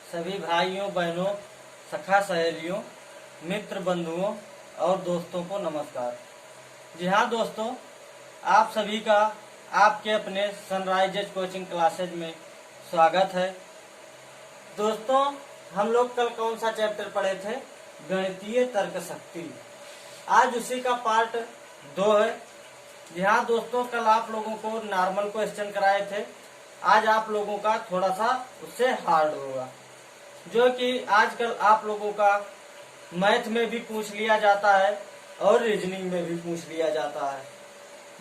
सभी भाइयों बहनों, सखा सहेलियों, मित्र बंधुओं और दोस्तों को नमस्कार। जी हाँ दोस्तों, आप सभी का आपके अपने सनराइजेज कोचिंग क्लासेज में स्वागत है। दोस्तों, हम लोग कल कौन सा चैप्टर पढ़े थे? गणितीय तर्क शक्ति। आज उसी का पार्ट 2 है। जी हाँ दोस्तों, कल आप लोगों को नॉर्मल क्वेश्चन कराए थे। आज आप लोगों का थोड़ा सा उससे हार्ड होगा, जो कि आजकल आप लोगों का मैथ में भी पूछ लिया जाता है और रीजनिंग में भी पूछ लिया जाता है।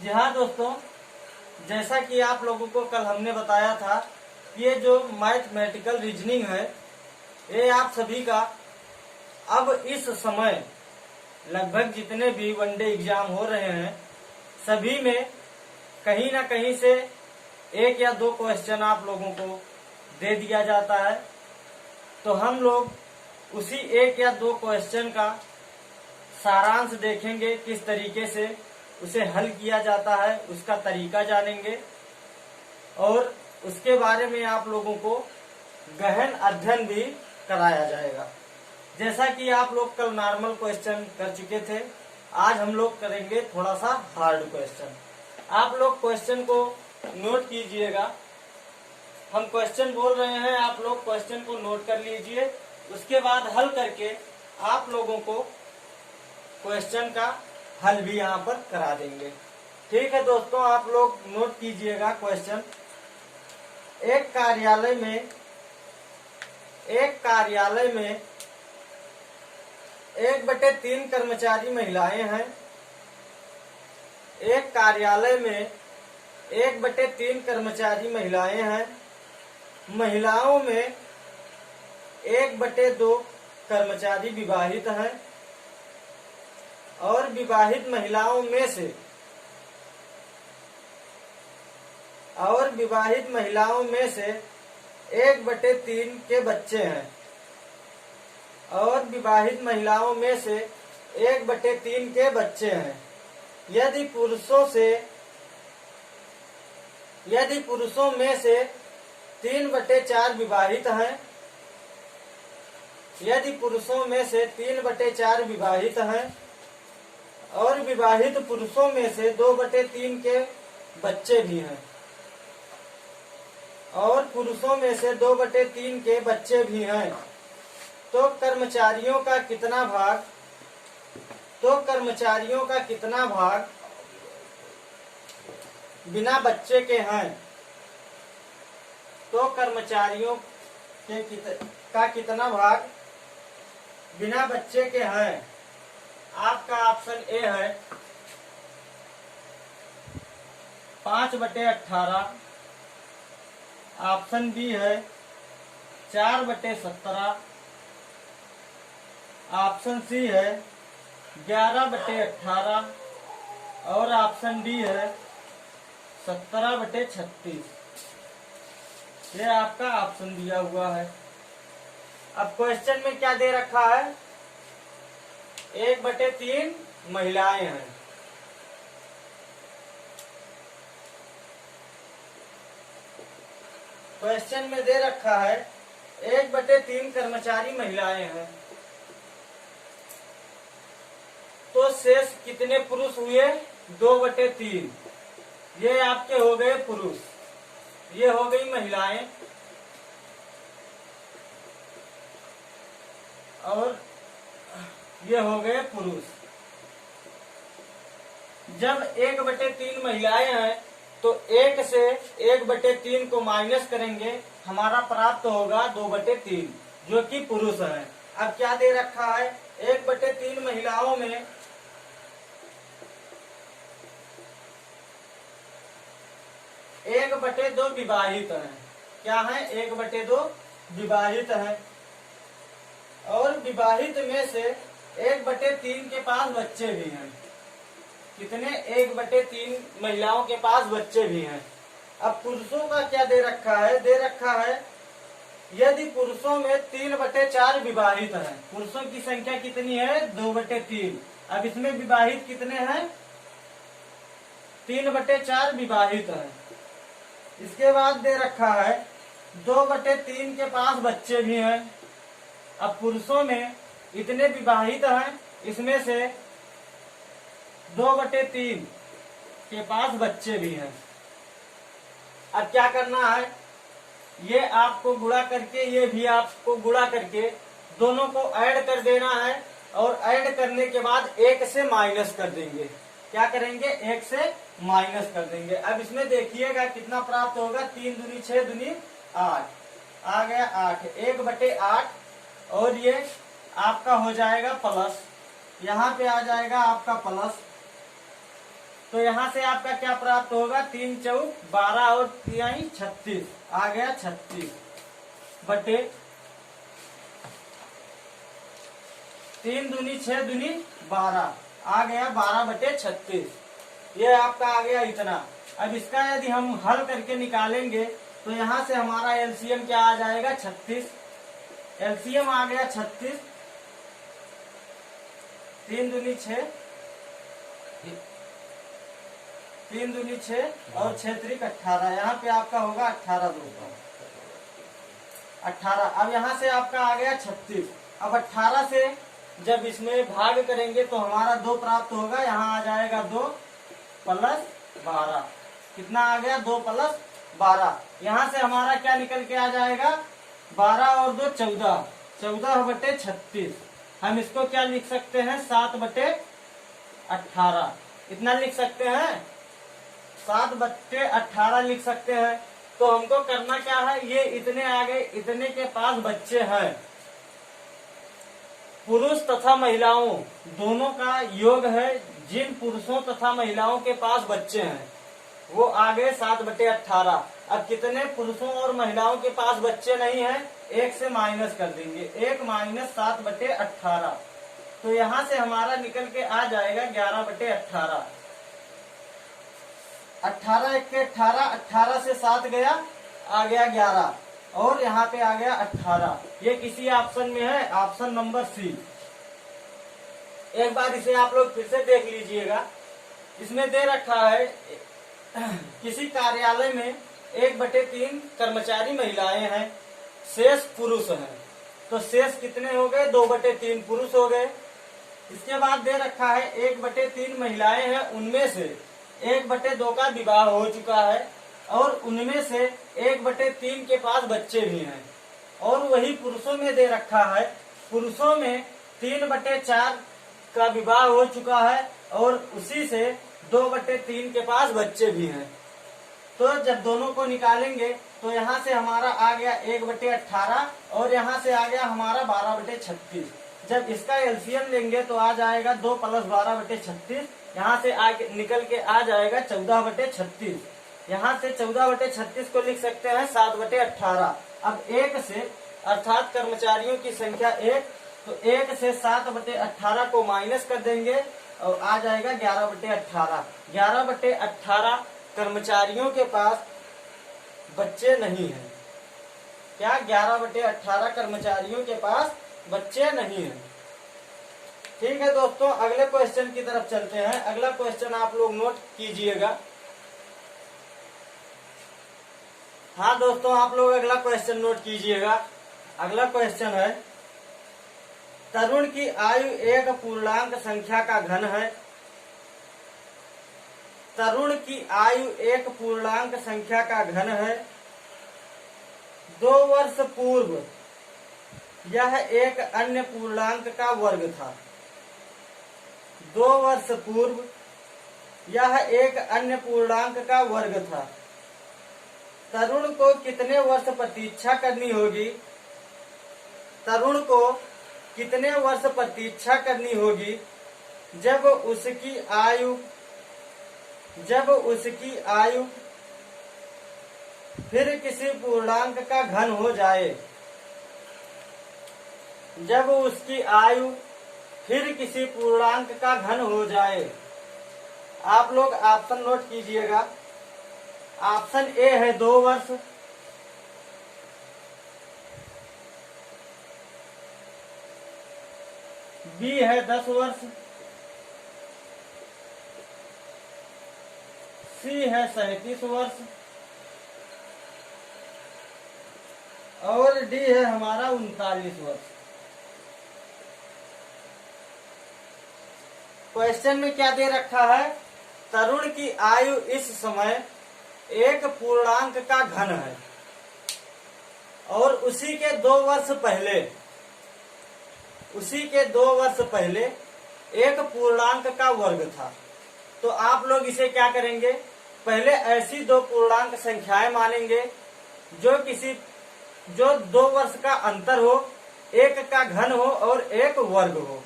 जी हाँ दोस्तों, जैसा कि आप लोगों को कल हमने बताया था, ये जो मैथमेटिकल रीजनिंग है, ये आप सभी का अब इस समय लगभग जितने भी वनडे एग्जाम हो रहे हैं, सभी में कहीं ना कहीं से 1 या 2 क्वेश्चन आप लोगों को दे दिया जाता है। तो हम लोग उसी 1 या 2 क्वेश्चन का सारांश देखेंगे, किस तरीके से उसे हल किया जाता है, उसका तरीका जानेंगे और उसके बारे में आप लोगों को गहन अध्ययन भी कराया जाएगा। जैसा कि आप लोग कल नॉर्मल क्वेश्चन कर चुके थे, आज हम लोग करेंगे थोड़ा सा हार्ड क्वेश्चन। आप लोग क्वेश्चन को नोट कीजिएगा। हम क्वेश्चन बोल रहे हैं, आप लोग क्वेश्चन को नोट कर लीजिए। उसके बाद हल करके आप लोगों को क्वेश्चन का हल भी यहाँ पर करा देंगे। ठीक है दोस्तों, आप लोग नोट कीजिएगा क्वेश्चन। एक कार्यालय में 1/3 कर्मचारी महिलाएं हैं। एक कार्यालय में 1/3 कर्मचारी महिलाएं हैं। महिलाओं में 1/2 कर्मचारी विवाहित हैं और विवाहित महिलाओं में से 1/3 के बच्चे हैं और विवाहित महिलाओं में से 1/3 के बच्चे हैं। यदि पुरुषों में से 3/4 विवाहित हैं, यदि पुरुषों में से 3/4 विवाहित हैं और विवाहित पुरुषों में से 2/3 के बच्चे भी हैं और पुरुषों में से 2/3 के बच्चे भी हैं, तो कर्मचारियों का कितना भाग बिना बच्चे के हैं? तो कर्मचारियों का कितना भाग बिना बच्चे के हैं? आपका ऑप्शन ए है 5/18, ऑप्शन बी है 4/17, ऑप्शन सी है 11/18 और ऑप्शन डी है 17/36। ये आपका ऑप्शन दिया हुआ है। अब क्वेश्चन में क्या दे रखा है? 1/3 महिलाएं हैं। क्वेश्चन में दे रखा है 1/3 कर्मचारी महिलाएं हैं, तो शेष कितने पुरुष हुए? 2/3। ये आपके हो गए पुरुष, ये हो गई महिलाएं और ये हो गए पुरुष। जब 1/3 महिलाएं हैं तो 1 से 1/3 को माइनस करेंगे, हमारा प्राप्त होगा 2/3, जो कि पुरुष है। अब क्या दे रखा है? 1/3 महिलाओं में 1/2 विवाहित हैं। क्या है? 1/2 विवाहित हैं और विवाहित में से 1/3 के पास बच्चे भी हैं। कितने? 1/3 महिलाओं के पास बच्चे भी हैं। अब पुरुषों का क्या दे रखा है? दे रखा है यदि पुरुषों में 3/4 विवाहित हैं। पुरुषों की संख्या कितनी है? 2/3। अब इसमें विवाहित कितने हैं? 3/4 विवाहित हैं। इसके बाद दे रखा है 2/3 के पास बच्चे भी हैं। अब पुरुषों में इतने विवाहित हैं, इसमें से 2/3 के पास बच्चे भी हैं। अब क्या करना है, ये आपको गुणा करके, ये भी आपको गुणा करके दोनों को ऐड कर देना है, और ऐड करने के बाद 1 से माइनस कर देंगे। क्या करेंगे, 1 से माइनस कर देंगे। अब इसमें देखिएगा कितना प्राप्त होगा, 3 दूनी 6 दूनी 8 आ गया 8, 1/8, और ये आपका हो जाएगा प्लस, यहाँ पे आ जाएगा आपका प्लस। तो यहाँ से आपका क्या प्राप्त होगा, 3 चौक 12 और 3 36 आ गया 36 बटे 3 दूनी 6 दूनी 12 आ गया 12/36। ये आपका आ गया इतना। अब इसका यदि हम हल करके निकालेंगे तो यहाँ से हमारा एलसीएम क्या आ जाएगा, 36। एलसीएम आ गया 36, 3 दूनी 6, 3 दूनी 6 और 6 त्रिक 18। यहाँ पे आपका होगा 18 2 18। अब यहाँ से आपका आ गया 36। अब 18 से जब इसमें भाग करेंगे तो हमारा 2 प्राप्त होगा, यहाँ आ जाएगा 2 प्लस 12। कितना आ गया, 2 प्लस 12। यहाँ से हमारा क्या निकल के आ जाएगा, 12 और 2 14, 14/36। हम इसको क्या लिख सकते हैं, 7/18 इतना लिख सकते हैं, 7/18 लिख सकते हैं। तो हमको करना क्या है, ये इतने आ गए, इतने के पास बच्चे हैं। पुरुष तथा महिलाओं दोनों का योग है। जिन पुरुषों तथा महिलाओं के पास बच्चे हैं वो आ गए 7/18। अब कितने पुरुषों और महिलाओं के पास बच्चे नहीं हैं, 1 से माइनस कर देंगे, 1 माइनस 7/18। तो यहाँ से हमारा निकल के आ जाएगा 11/18। 18 1 के 18, 18 से 7 गया, आ गया 11, और यहाँ पे आ गया 18। ये किसी ऑप्शन में है, ऑप्शन नंबर सी। एक बार इसे आप लोग फिर से देख लीजिएगा। इसमें दे रखा है किसी कार्यालय में 1/3 कर्मचारी महिलाएं हैं, शेष पुरुष हैं। तो शेष कितने हो गए, 2/3 पुरुष हो गए। इसके बाद दे रखा है 1/3 महिलाएं हैं, उनमें से 1/2 का विवाह हो चुका है, और उनमें से 1/3 के पास बच्चे भी हैं। और वही पुरुषों में दे रखा है, पुरुषों में 3/4 का विवाह हो चुका है, और उसी से 2/3 के पास बच्चे भी हैं। तो जब दोनों को निकालेंगे तो यहाँ से हमारा आ गया 1/18, और यहाँ से आ गया हमारा 12/36। जब इसका एलसीएम लेंगे तो आ जाएगा 2 प्लस 12/36। यहाँ से आगे निकल के आ जाएगा 14/36। यहाँ से 14/36 को लिख सकते हैं 7/18। अब 1 से, अर्थात कर्मचारियों की संख्या 1, तो 1 से 7/18 को माइनस कर देंगे और आ जाएगा 11/18। 11/18 कर्मचारियों के पास बच्चे नहीं हैं। क्या, 11/18 कर्मचारियों के पास बच्चे नहीं हैं। ठीक है दोस्तों, अगले क्वेश्चन की तरफ चलते हैं। अगला क्वेश्चन आप लोग नोट कीजिएगा। हाँ दोस्तों, आप लोग अगला क्वेश्चन नोट कीजिएगा। अगला क्वेश्चन है, तरुण की आयु एक पूर्णांक संख्या का घन है। तरुण की आयु एक पूर्णांक संख्या का घन है। 2 वर्ष पूर्व यह एक अन्य पूर्णांक का वर्ग था। 2 वर्ष पूर्व यह एक अन्य पूर्णांक का वर्ग था। तरुण को कितने वर्ष प्रतीक्षा करनी होगी? तरुण को कितने वर्ष प्रतीक्षा करनी होगी जब उसकी आयु फिर किसी पूर्णांक का घन हो जाए? जब उसकी आयु फिर किसी पूर्णांक का घन हो जाए। आप लोग ऑप्शन नोट कीजिएगा। ऑप्शन ए है 2 वर्ष, बी है 10 वर्ष, सी है 37 वर्ष, और डी है हमारा 39 वर्ष। क्वेश्चन में क्या दे रखा है, तरुण की आयु इस समय एक पूर्णांक का घन है और उसी के 2 वर्ष पहले एक पूर्णांक का वर्ग था। तो आप लोग इसे क्या करेंगे, पहले ऐसी 2 पूर्णांक संख्याएं मानेंगे जो 2 वर्ष का अंतर हो, एक का घन हो और एक वर्ग हो,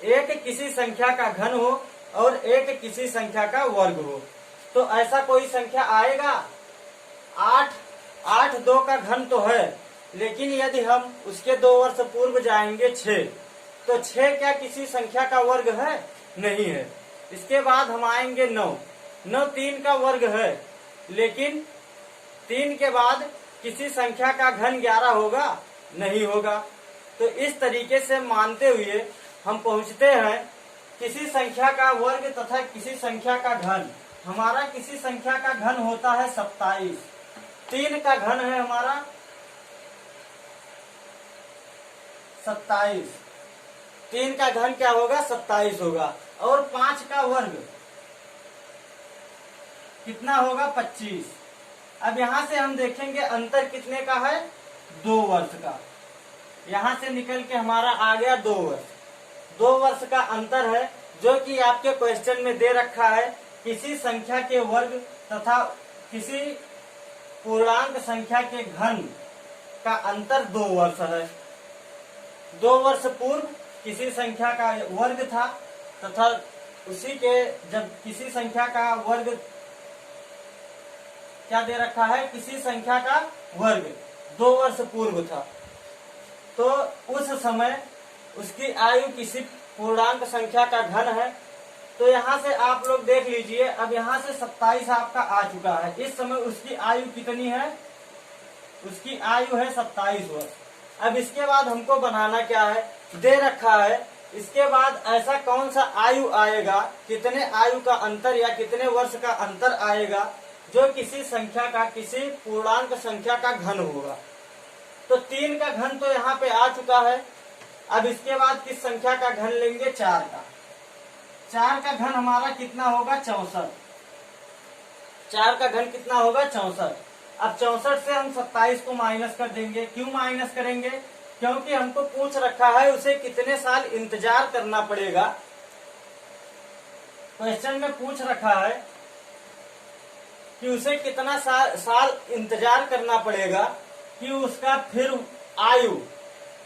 एक किसी संख्या का घन हो और एक किसी संख्या का वर्ग हो। तो ऐसा कोई संख्या आएगा, 8 2 का घन तो है, लेकिन यदि हम उसके 2 वर्ष पूर्व जाएंगे 6, तो 6 क्या किसी संख्या का वर्ग है? नहीं है। इसके बाद हम आएंगे 9 3 का वर्ग है, लेकिन 3 के बाद किसी संख्या का घन 11 होगा? नहीं होगा। तो इस तरीके से मानते हुए हम पहुंचते हैं किसी संख्या का वर्ग तथा किसी संख्या का घन। हमारा किसी संख्या का घन होता है 27, 3 का घन है हमारा 27, 3 का घन क्या होगा? 27 होगा। और 5 का वर्ग कितना होगा? 25। अब यहां से हम देखेंगे अंतर कितने का है? 2 वर्ष का। यहां से निकल के हमारा आ गया 2 वर्ष। 2 वर्ष का अंतर है, जो कि आपके क्वेश्चन में दे रखा है। किसी संख्या के वर्ग तथा किसी पूर्णांक संख्या के घन का अंतर 2 वर्ष है। 2 वर्ष पूर्व किसी संख्या का वर्ग था तथा उसी के जब किसी संख्या का वर्ग क्या दे रखा है? किसी संख्या का वर्ग 2 वर्ष पूर्व था, तो उस समय उसकी आयु किसी पूर्णांक संख्या का घन है। तो यहाँ से आप लोग देख लीजिए, अब यहाँ से 27 आपका आ चुका है। इस समय उसकी आयु कितनी है? उसकी आयु है 27 वर्ष। अब इसके बाद हमको बनाना क्या है? दे रखा है इसके बाद ऐसा कौन सा आयु आएगा, कितने आयु का अंतर या कितने वर्ष का अंतर आएगा जो किसी संख्या का, किसी पूर्णांक संख्या का घन होगा। तो 3 का घन तो यहाँ पे आ चुका है। अब इसके बाद किस संख्या का घन लेंगे? 4 का। 4 का घन हमारा कितना होगा? 64। 4 का घन कितना होगा? 64। अब 64 से हम 27 को माइनस कर देंगे। क्यों माइनस करेंगे? क्योंकि हमको पूछ रखा है उसे कितने साल इंतजार करना पड़ेगा। क्वेश्चन में पूछ रखा है कि उसे कितना साल इंतजार करना पड़ेगा कि उसका फिर आयु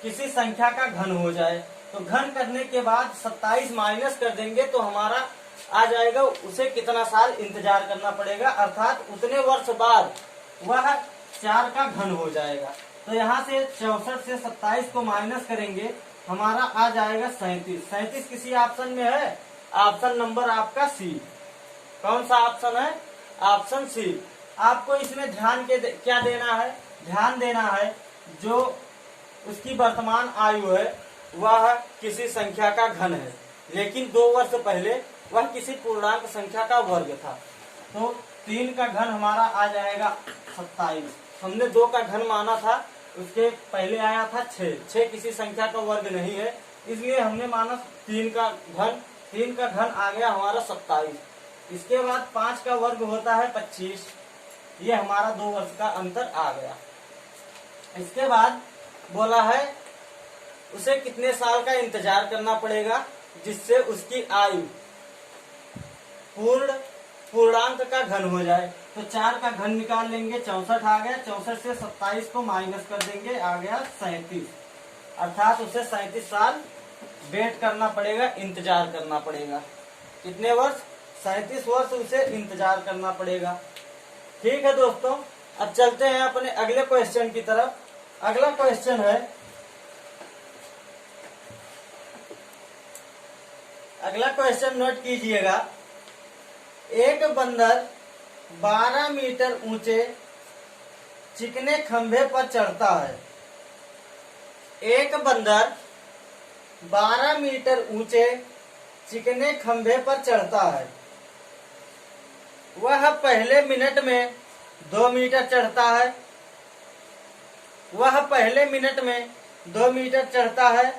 किसी संख्या का घन हो जाए। तो घन करने के बाद 27 माइनस कर देंगे तो हमारा आ जाएगा उसे कितना साल इंतजार करना पड़ेगा, अर्थात उतने वर्ष बाद वह 4 का घन हो जाएगा। तो यहाँ से 64 से 27 को माइनस करेंगे, हमारा आ जाएगा 37। 37 किसी ऑप्शन में है? ऑप्शन नंबर आपका सी। कौन सा ऑप्शन है? Option C. आपको इसमें ध्यान के क्या देना है? ध्यान देना है जो उसकी वर्तमान आयु है वह किसी संख्या का घन है, लेकिन 2 वर्ष पहले वह किसी पूर्णांक संख्या का वर्ग था। तो 3 का घन हमारा आ जाएगा 27। हमने 2 का घन माना था, उसके पहले आया था 6। 6 किसी संख्या का वर्ग नहीं है, इसलिए हमने माना 3 का घन। 3 का घन आ गया हमारा 27। इसके बाद 5 का वर्ग होता है 25। ये हमारा 2 वर्ष का अंतर आ गया। इसके बाद बोला है उसे कितने साल का इंतजार करना पड़ेगा जिससे उसकी आयु पूर्णांक का घन हो जाए। तो 4 का घन निकाल लेंगे, 64 आ गया। 64 से 27 को माइनस कर देंगे, आ गया 37। अर्थात उसे 37 साल वेट करना पड़ेगा, इंतजार करना पड़ेगा। कितने वर्ष? 37 वर्ष उसे इंतजार करना पड़ेगा। ठीक है दोस्तों, अब चलते हैं अपने अगले क्वेश्चन की तरफ। अगला क्वेश्चन है, अगला क्वेश्चन नोट कीजिएगा। एक बंदर 12 मीटर ऊंचे चिकने खंभे पर चढ़ता है। एक बंदर 12 मीटर ऊंचे चिकने खंभे पर चढ़ता है। वह पहले मिनट में 2 मीटर चढ़ता है, वह पहले मिनट में 2 मीटर चढ़ता है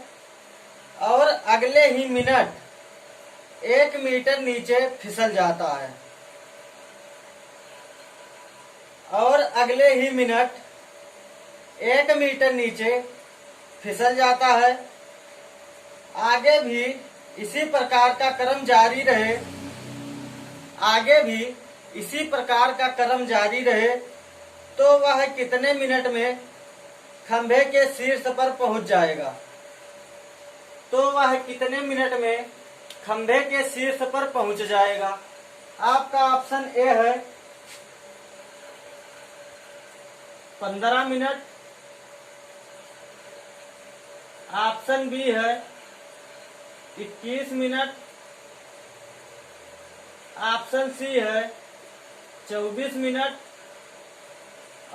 और अगले ही मिनट 1 मीटर नीचे फिसल जाता है, और अगले ही मिनट 1 मीटर नीचे फिसल जाता है। आगे भी इसी प्रकार का क्रम जारी रहे, आगे भी इसी प्रकार का क्रम जारी रहे तो वह कितने मिनट में खंभे के शीर्ष पर पहुंच जाएगा? तो वह कितने मिनट में खंभे के शीर्ष पर पहुंच जाएगा? आपका ऑप्शन ए है 15 मिनट, ऑप्शन बी है 21 मिनट, ऑप्शन सी है 24 मिनट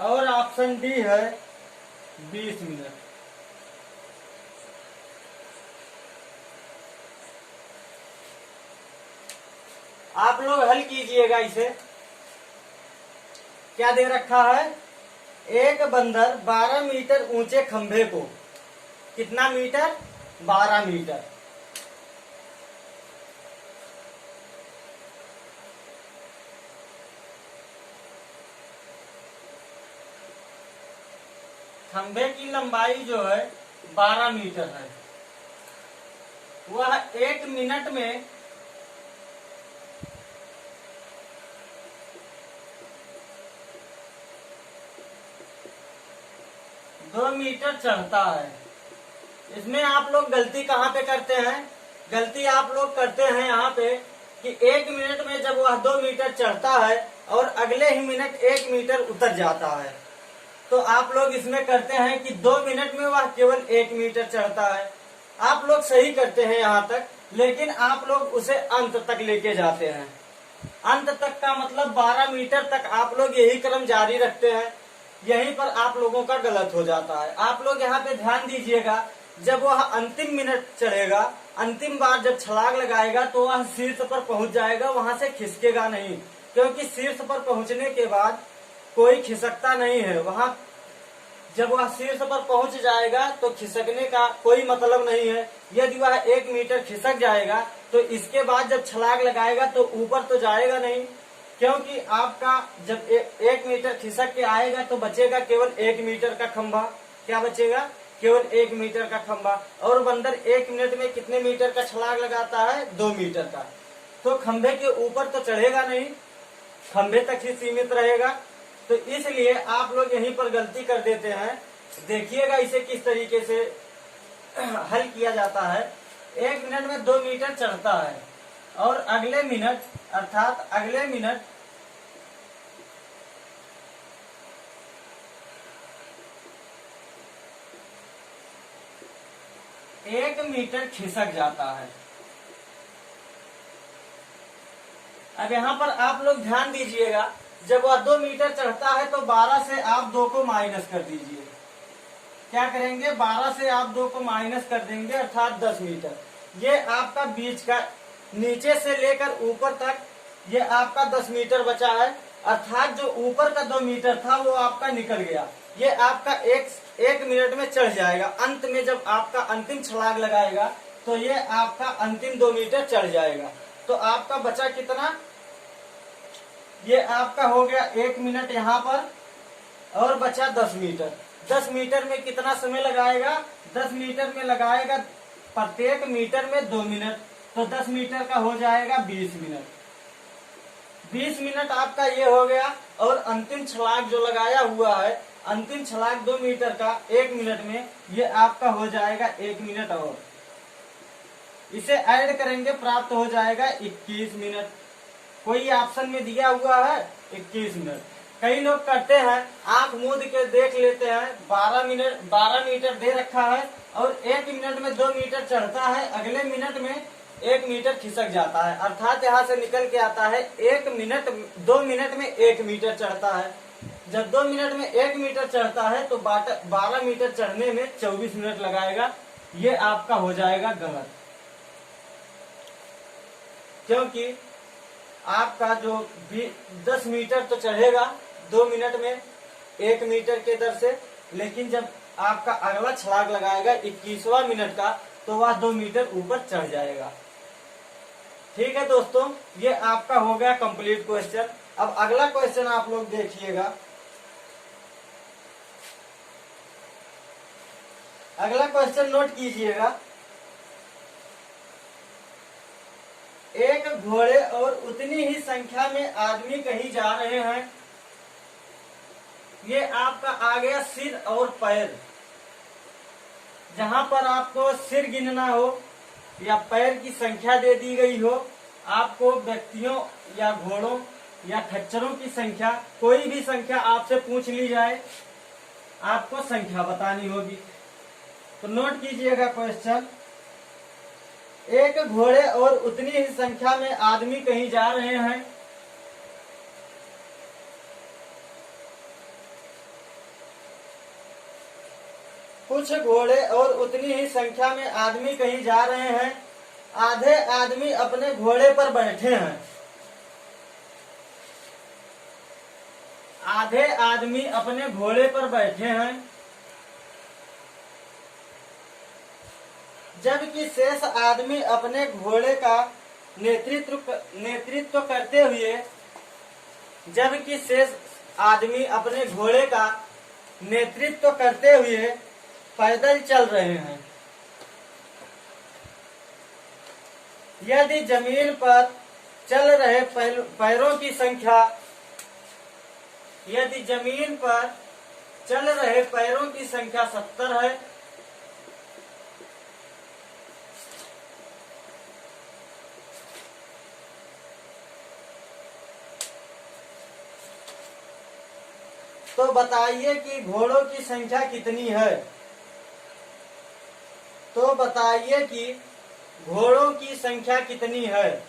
और ऑप्शन डी है 20 मिनट। आप लोग हल कीजिएगा इसे। क्या दे रखा है? एक बंदर 12 मीटर ऊंचे खंभे को, कितना मीटर? 12 मीटर, खंभे की लंबाई जो है 12 मीटर है, वह 1 मिनट में 2 मीटर चढ़ता है। इसमें आप लोग गलती कहाँ पे करते हैं? गलती आप लोग करते हैं यहाँ पे कि 1 मिनट में जब वह 2 मीटर चढ़ता है और अगले ही मिनट 1 मीटर उतर जाता है, तो आप लोग इसमें करते हैं कि 2 मिनट में वह केवल 1 मीटर चढ़ता है। आप लोग सही करते हैं यहाँ तक, लेकिन आप लोग उसे अंत तक लेके जाते हैं। अंत तक का मतलब 12 मीटर तक आप लोग यही क्रम जारी रखते हैं। यहीं पर आप लोगों का गलत हो जाता है। आप लोग यहाँ पे ध्यान दीजिएगा, जब वह अंतिम मिनट चढ़ेगा, अंतिम बार जब छलांग लगाएगा तो वह शीर्ष पर पहुंच जाएगा, वहां से खिसकेगा नहीं, क्योंकि शीर्ष पर पहुंचने के बाद कोई खिसकता नहीं है। वहां जब वह शीर्ष पर पहुंच जाएगा तो खिसकने का कोई मतलब नहीं है। यदि वह 1 मीटर खिसक जाएगा तो इसके बाद जब छलांग लगाएगा तो ऊपर तो जाएगा नहीं, क्योंकि आपका जब 1 मीटर खिसक के आएगा तो बचेगा केवल 1 मीटर का खंभा। क्या बचेगा? केवल 1 मीटर का खंभा। और बंदर 1 मिनट में कितने मीटर का छलांग लगाता है? 2 मीटर का। तो खंभे के ऊपर तो चढ़ेगा नहीं, खंभे तक ही सीमित रहेगा। तो इसलिए आप लोग यहीं पर गलती कर देते हैं। देखिएगा इसे किस तरीके से हल किया जाता है। 1 मिनट में 2 मीटर चढ़ता है और अगले मिनट, अर्थात अगले मिनट 1 मीटर खिसक जाता है। अब यहाँ पर आप लोग ध्यान दीजिएगा, जब वह 2 मीटर चढ़ता है तो 12 से आप 2 को माइनस कर दीजिए। क्या करेंगे? 12 से आप 2 को माइनस कर देंगे, अर्थात 10 मीटर। ये आपका बीच का, नीचे से लेकर ऊपर तक ये आपका 10 मीटर बचा है, अर्थात जो ऊपर का 2 मीटर था वो आपका निकल गया। ये आपका एक मिनट में चढ़ जाएगा। अंत में जब आपका अंतिम छलांग लगाएगा तो ये आपका अंतिम 2 मीटर चढ़ जाएगा। तो आपका बचा कितना? ये आपका हो गया 1 मिनट यहाँ पर, और बचा 10 मीटर। 10 मीटर में कितना समय लगाएगा? 10 मीटर में लगाएगा प्रत्येक मीटर में 2 मिनट, तो 10 मीटर का हो जाएगा 20 मिनट। 20 मिनट आपका ये हो गया। और अंतिम छलांग जो लगाया हुआ है, अंतिम छलांग 2 मीटर का 1 मिनट में, ये आपका हो जाएगा 1 मिनट। और इसे ऐड करेंगे, प्राप्त हो जाएगा 21 मिनट। कोई ऑप्शन में दिया हुआ है 21 मिनट। कई लोग करते हैं, आंख मूंद के देख लेते हैं, 12 मीटर दे रखा है और 1 मिनट में 2 मीटर चढ़ता है, अगले मिनट में 1 मीटर खिसक जाता है, अर्थात यहाँ से निकल के आता है 2 मिनट में 1 मीटर चढ़ता है। जब 2 मिनट में 1 मीटर चढ़ता है तो 12 मीटर चढ़ने में 24 मिनट लगाएगा। ये आपका हो जाएगा गलत, क्योंकि आपका जो 10 मीटर तो चढ़ेगा 2 मिनट में 1 मीटर के दर से, लेकिन जब आपका अगला छलांग लगाएगा 21वां मिनट का, तो वह 2 मीटर ऊपर चढ़ जाएगा। ठीक है दोस्तों, ये आपका हो गया कंप्लीट क्वेश्चन। अब अगला क्वेश्चन आप लोग देखिएगा। अगला क्वेश्चन नोट कीजिएगा। एक घोड़े और उतनी ही संख्या में आदमी कहीं जा रहे हैं। ये आपका आ गया सिर और पैर। जहां पर आपको सिर गिनना हो या पैर की संख्या दे दी गई हो, आपको व्यक्तियों या घोड़ों या खच्चरों की संख्या, कोई भी संख्या आपसे पूछ ली जाए, आपको संख्या बतानी होगी। तो नोट कीजिएगा क्वेश्चन। एक घोड़े और उतनी ही संख्या में आदमी कहीं जा रहे हैं। कुछ घोड़े और उतनी ही संख्या में आदमी कहीं जा रहे हैं। आधे आदमी अपने घोड़े पर बैठे हैं। आधे आदमी अपने घोड़े पर बैठे हैं, जबकि शेष आदमी अपने घोड़े का नेतृत्व करते हुए जबकि शेष आदमी अपने घोड़े का नेतृत्व करते हुए पैदल चल रहे हैं। यदि जमीन पर चल रहे पैरों की संख्या यदि जमीन पर चल रहे पैरों की संख्या 70 है, तो बताइए कि घोड़ों की संख्या कितनी है। तो बताइए कि घोड़ों की संख्या कितनी है।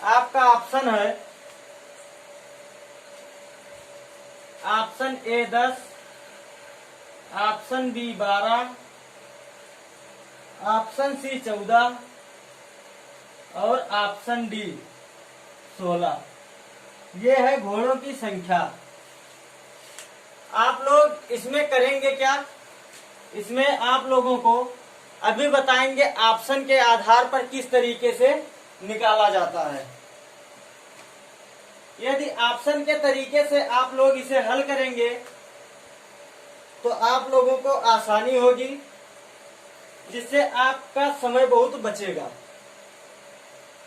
आपका ऑप्शन है, option A 10, option B 12, option C 14 और ऑप्शन डी 16। ये है घोड़ों की संख्या। आप लोग इसमें करेंगे क्या? इसमें आप लोगों को अभी बताएंगे ऑप्शन के आधार पर किस तरीके से निकाला जाता है। यदि ऑप्शन के तरीके से आप लोग इसे हल करेंगे तो आप लोगों को आसानी होगी, जिससे आपका समय बहुत बचेगा।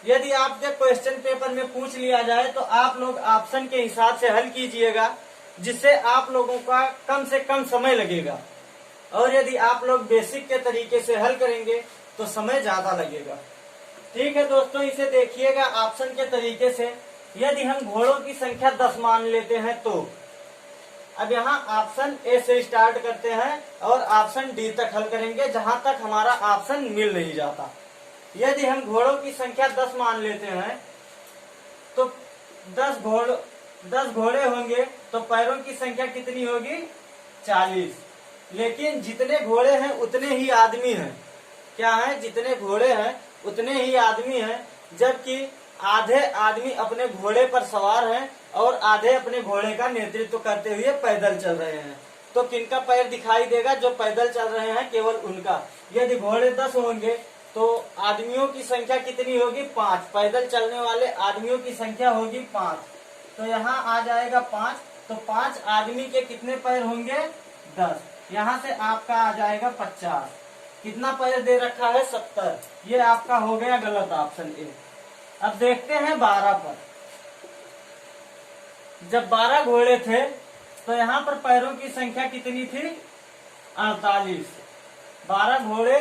यदि आपके क्वेश्चन पेपर में पूछ लिया जाए तो आप लोग ऑप्शन के हिसाब से हल कीजिएगा, जिससे आप लोगों का कम से कम समय लगेगा। और यदि आप लोग बेसिक के तरीके से हल करेंगे तो समय ज्यादा लगेगा। ठीक है दोस्तों, इसे देखिएगा ऑप्शन के तरीके से। यदि हम घोड़ों की संख्या 10 मान लेते हैं तो अब यहाँ ऑप्शन ए से स्टार्ट करते हैं और ऑप्शन डी तक हल करेंगे, जहां तक हमारा ऑप्शन मिल नहीं जाता। यदि हम घोड़ों की संख्या 10 मान लेते हैं तो 10 घोड़े होंगे तो पैरों की संख्या कितनी होगी? 40। लेकिन जितने घोड़े हैं उतने ही आदमी हैं। क्या है? जितने घोड़े हैं उतने ही आदमी हैं, जबकि आधे आदमी अपने घोड़े पर सवार हैं और आधे अपने घोड़े का नेतृत्व करते हुए पैदल चल रहे हैं। तो किनका पैर दिखाई देगा? जो पैदल चल रहे हैं, केवल उनका। यदि घोड़े 10 होंगे तो आदमियों की संख्या कितनी होगी? 5। पैदल चलने वाले आदमियों की संख्या होगी 5। तो यहाँ आ जाएगा 5। तो 5 आदमी के कितने पैर होंगे? 10। यहाँ से आपका आ जाएगा 50। कितना पैर दे रखा है? 70। ये आपका हो गया गलत ऑप्शन ए। अब देखते हैं 12 पर। जब 12 घोड़े थे तो यहाँ पर पैरों की संख्या कितनी थी? 48। 12 घोड़े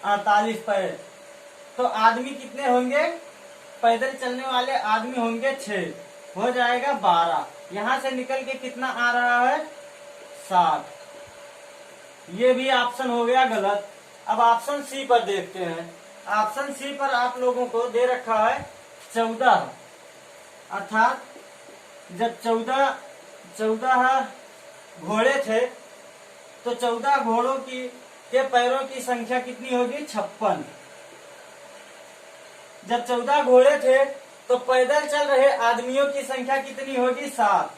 48 पैर। तो आदमी कितने होंगे? पैदल चलने वाले आदमी होंगे 6। हो जाएगा 12। यहाँ से निकल के कितना आ रहा है? 7। ये भी ऑप्शन हो गया गलत। अब ऑप्शन सी पर देखते हैं। ऑप्शन सी पर आप लोगों को दे रखा है 14। अर्थात जब 14 घोड़े थे तो 14 घोड़ों के पैरों की संख्या कितनी होगी? 56। जब 14 घोड़े थे तो पैदल चल रहे आदमियों की संख्या कितनी होगी? 7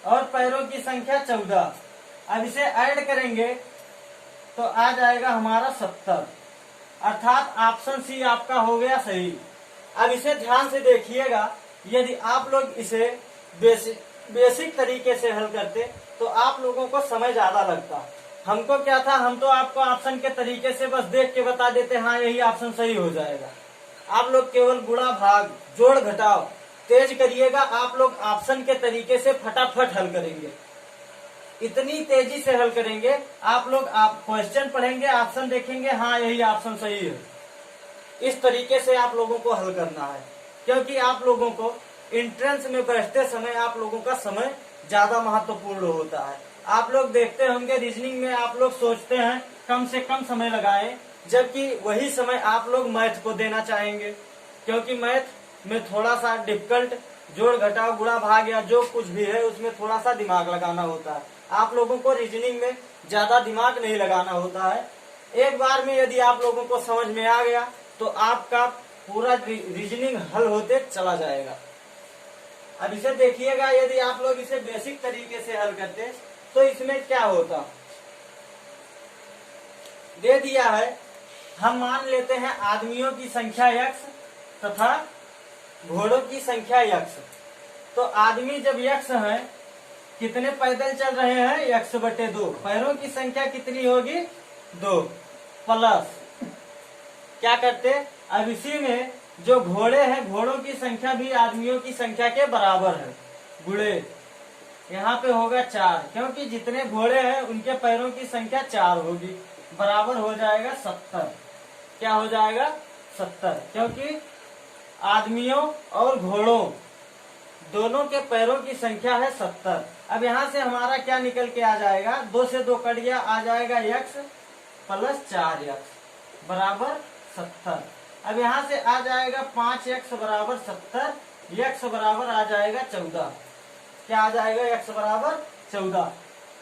और पैरों की संख्या 14। अब इसे ऐड करेंगे तो आ जाएगा हमारा 70, अर्थात ऑप्शन सी आपका हो गया सही। अब इसे ध्यान से देखिएगा, यदि आप लोग इसे बेसिक तरीके से हल करते तो आप लोगों को समय ज्यादा लगता। हमको क्या था, हम तो आपको ऑप्शन के तरीके से बस देख के बता देते हाँ यही ऑप्शन सही हो जाएगा। आप लोग केवल गुणा भाग जोड़ घटाव तेज करिएगा, आप लोग ऑप्शन के तरीके से फटाफट हल करेंगे। इतनी तेजी से हल करेंगे आप लोग, आप क्वेश्चन पढ़ेंगे, ऑप्शन देखेंगे, हाँ यही ऑप्शन सही है। इस तरीके से आप लोगों को हल करना है, क्योंकि आप लोगों को एंट्रेंस में बैठते समय आप लोगों का समय ज्यादा महत्वपूर्ण होता है। आप लोग देखते होंगे रीजनिंग में आप लोग सोचते हैं कम से कम समय लगाएं, जबकि वही समय आप लोग मैथ को देना चाहेंगे, क्योंकि मैथ में थोड़ा सा डिफिकल्ट जोड़ घटाव गुणा भाग या जो कुछ भी है उसमें थोड़ा सा दिमाग लगाना होता है। आप लोगों को रीजनिंग में ज्यादा दिमाग नहीं लगाना होता है। एक बार में यदि आप लोगों को समझ में आ गया तो आपका पूरा रीजनिंग हल होते चला जाएगा। अब इसे देखिएगा, यदि आप लोग इसे बेसिक तरीके से हल करते तो इसमें क्या होता। दे दिया है, हम मान लेते हैं आदमियों की संख्या x तथा घोड़ों की संख्या x। तो आदमी जब x है, कितने पैदल चल रहे हैं, x/2। पैरों की संख्या कितनी होगी, 2, प्लस क्या करते, अब इसी में जो घोड़े हैं, घोड़ों की संख्या भी आदमियों की संख्या के बराबर है, गुणे यहाँ पे होगा 4, क्योंकि जितने घोड़े हैं उनके पैरों की संख्या 4 होगी, बराबर हो जाएगा 70। क्या हो जाएगा, 70, क्योंकि आदमियों और घोड़ों दोनों के पैरों की संख्या है 70। अब यहाँ से हमारा क्या निकल के आ जाएगा, 2 से 2 कट गया, आ जाएगा x + 4x बराबर 70। अब यहाँ से आ जाएगा 5x बराबर 70, x बराबर आ जाएगा 14। क्या आ जाएगा, x बराबर 14।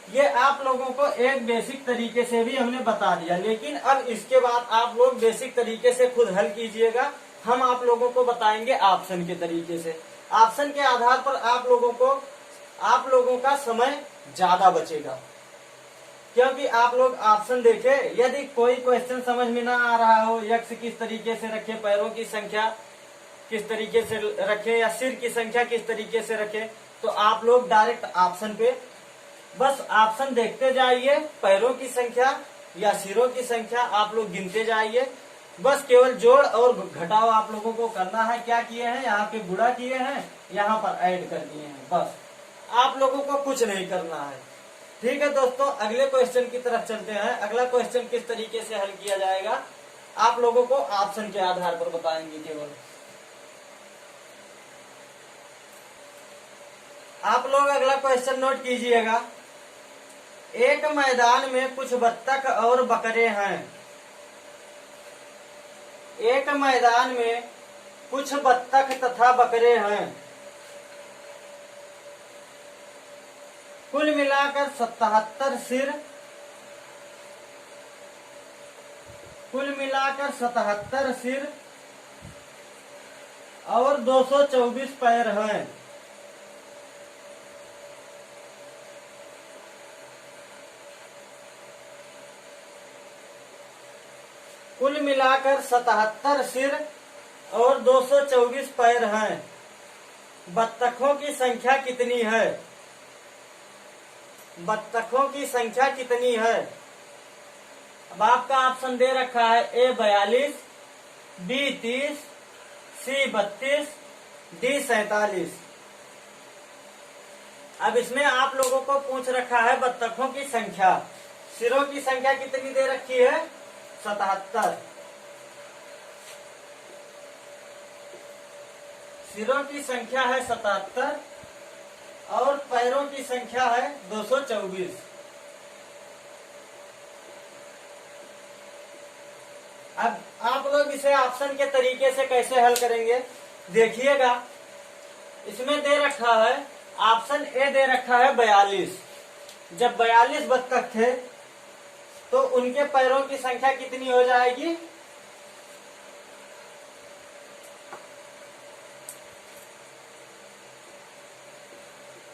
ये आप लोगों को एक बेसिक तरीके से भी हमने बता दिया, लेकिन अब इसके बाद आप लोग बेसिक तरीके से खुद हल कीजिएगा। हम आप लोगों को बताएंगे ऑप्शन के तरीके से। ऑप्शन के आधार पर आप लोगों का समय ज्यादा बचेगा, क्योंकि आप लोग ऑप्शन देखे, यदि कोई क्वेश्चन समझ में ना आ रहा हो, x किस तरीके से रखे, पैरों की संख्या किस तरीके से रखे या सिर की संख्या किस तरीके से रखे, तो आप लोग डायरेक्ट ऑप्शन पे बस ऑप्शन देखते जाइए, पैरों की संख्या या सिरों की संख्या आप लोग गिनते जाइए। बस केवल जोड़ और घटाव आप लोगों को करना है। क्या किए हैं, यहाँ पे गुणा किए हैं, यहाँ पर ऐड कर दिए हैं, बस आप लोगों को कुछ नहीं करना है। ठीक है दोस्तों, अगले क्वेश्चन की तरफ चलते हैं। अगला क्वेश्चन किस तरीके से हल किया जाएगा आप लोगों को ऑप्शन के आधार पर बताएंगे केवल। आप लोग अगला क्वेश्चन नोट कीजिएगा। एक मैदान में कुछ बत्तख और बकरे हैं। एक मैदान में कुछ बत्तख तथा बकरे हैं। कुल मिलाकर 77 सिर, कुल मिलाकर 77 सिर और 224 पैर हैं। कुल मिलाकर 77 सिर और 224 पैर हैं। बत्तखों की संख्या कितनी है, बत्तखों की संख्या कितनी है। अब आपका ऑप्शन दे रखा है A 42, B 30, C 32, D 47। अब इसमें आप लोगों को पूछ रखा है बत्तखों की संख्या। सिरों की संख्या कितनी दे रखी है, 77। सिरों की संख्या है 77 और पैरों की संख्या है 224। अब आप लोग इसे ऑप्शन के तरीके से कैसे हल करेंगे देखिएगा। इसमें दे रखा है, ऑप्शन ए दे रखा है 42। जब 42 बत्तख थे तो उनके पैरों की संख्या कितनी हो जाएगी,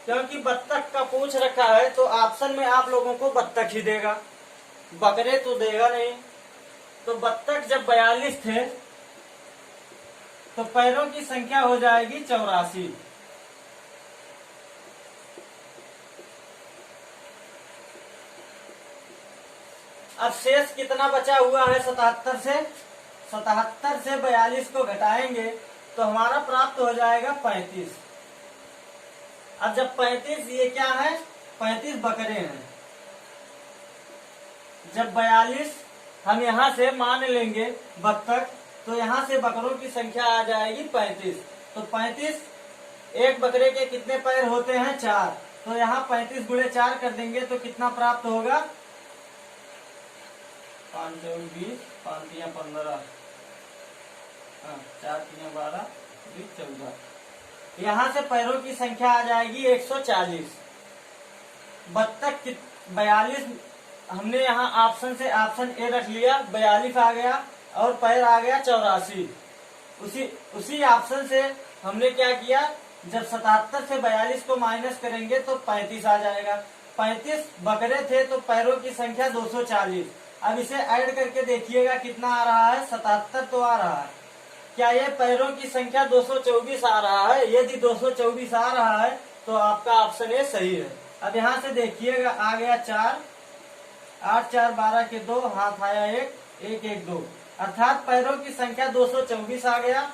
क्योंकि बत्तख का पूछ रखा है तो ऑप्शन में आप लोगों को बत्तख ही देगा, बकरे तो देगा नहीं। तो बत्तख जब 42 थे तो पैरों की संख्या हो जाएगी 84। अब शेष कितना बचा हुआ है 77 से? 77 से 42 को घटाएंगे तो हमारा प्राप्त हो जाएगा 35। अब जब 35, ये क्या है, 35 बकरे हैं। जब 42 हम यहाँ से मान लेंगे बत्तख, तो यहाँ से बकरों की संख्या आ जाएगी 35। तो 35, एक बकरे के कितने पैर होते हैं? 4। तो यहाँ 35 गुणे 4 कर देंगे तो कितना प्राप्त होगा? 5 चौक 20, 5 तिया 15, 4 तिया 12, 20 14। यहाँ से पैरों की संख्या आ जाएगी 140। बत्तख 42 हमने यहाँ ऑप्शन से ऑप्शन ए रख लिया, 42 आ गया और पैर आ गया 84। उसी ऑप्शन से हमने क्या किया, जब 77 से 42 को माइनस करेंगे तो 35 आ जाएगा। 35 बकरे थे तो पैरों की संख्या 240। अब इसे ऐड करके देखिएगा कितना आ रहा है, 77 तो आ रहा है। क्या ये पैरों की संख्या 224 आ रहा है? यदि 224 आ रहा है तो आपका ऑप्शन ए सही है। अब यहाँ से देखिएगा, आ गया 4, 8 4 12 के 2, हाथ आया 1, 1 1 2, अर्थात पैरों की संख्या 224 आ गया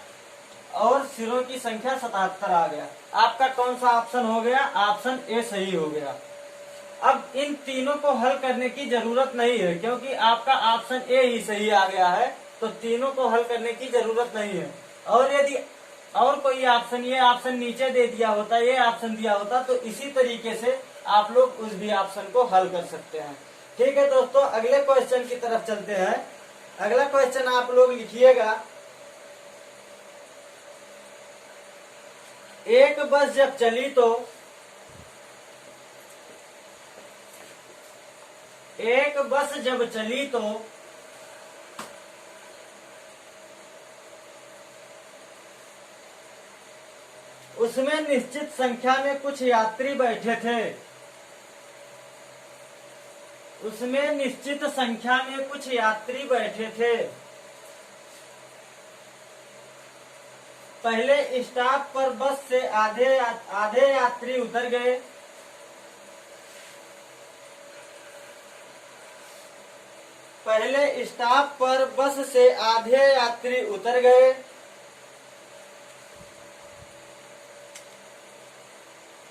और सिरों की संख्या 77 आ गया। आपका कौन सा ऑप्शन हो गया? ऑप्शन ए सही हो गया। अब इन तीनों को हल करने की जरूरत नहीं है क्योंकि आपका ऑप्शन ए ही सही आ गया है, तो तीनों को हल करने की जरूरत नहीं है। और यदि और कोई ऑप्शन, ये ऑप्शन नीचे दे दिया होता, ये ऑप्शन दिया होता, तो इसी तरीके से आप लोग उस भी ऑप्शन को हल कर सकते हैं। ठीक है दोस्तों, अगले क्वेश्चन की तरफ चलते हैं। अगला क्वेश्चन आप लोग लिखिएगा, एक बस जब चली तो एक बस जब चली तो उसमें निश्चित संख्या में कुछ यात्री बैठे थे। उसमें निश्चित संख्या में कुछ यात्री बैठे थे। पहले स्टॉप पर बस से आधे यात्री उतर गए। पहले स्टॉप पर बस से आधे यात्री उतर गए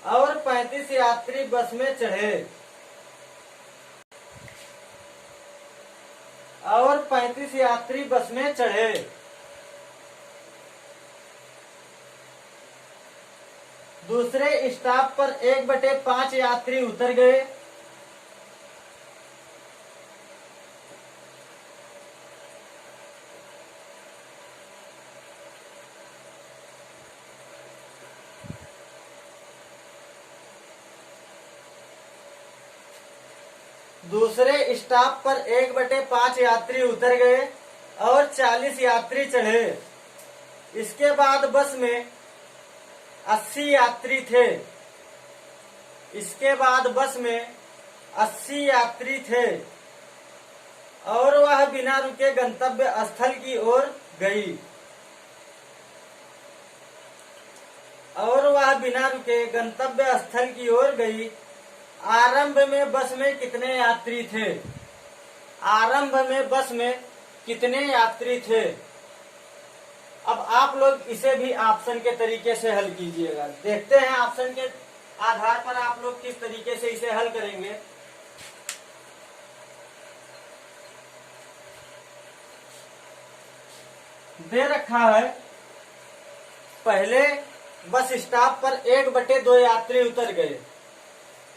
और 35 यात्री बस में चढ़े। और 35 यात्री बस में चढ़े। दूसरे स्टॉप पर 1/5 यात्री उतर गए। दूसरे स्टॉप पर 1/5 यात्री उतर गए और 40 यात्री चढ़े। इसके बाद बस में 80 यात्री थे। इसके बाद बस में 80 यात्री थे और वह बिना रुके गंतव्य स्थल की ओर गई। और वह बिना रुके गंतव्य स्थल की ओर गई। आरंभ में बस में कितने यात्री थे? आरंभ में बस में कितने यात्री थे? अब आप लोग इसे भी ऑप्शन के तरीके से हल कीजिएगा। देखते हैं ऑप्शन के आधार पर आप लोग किस तरीके से इसे हल करेंगे। दे रखा है, पहले बस स्टॉप पर 1/2 यात्री उतर गए।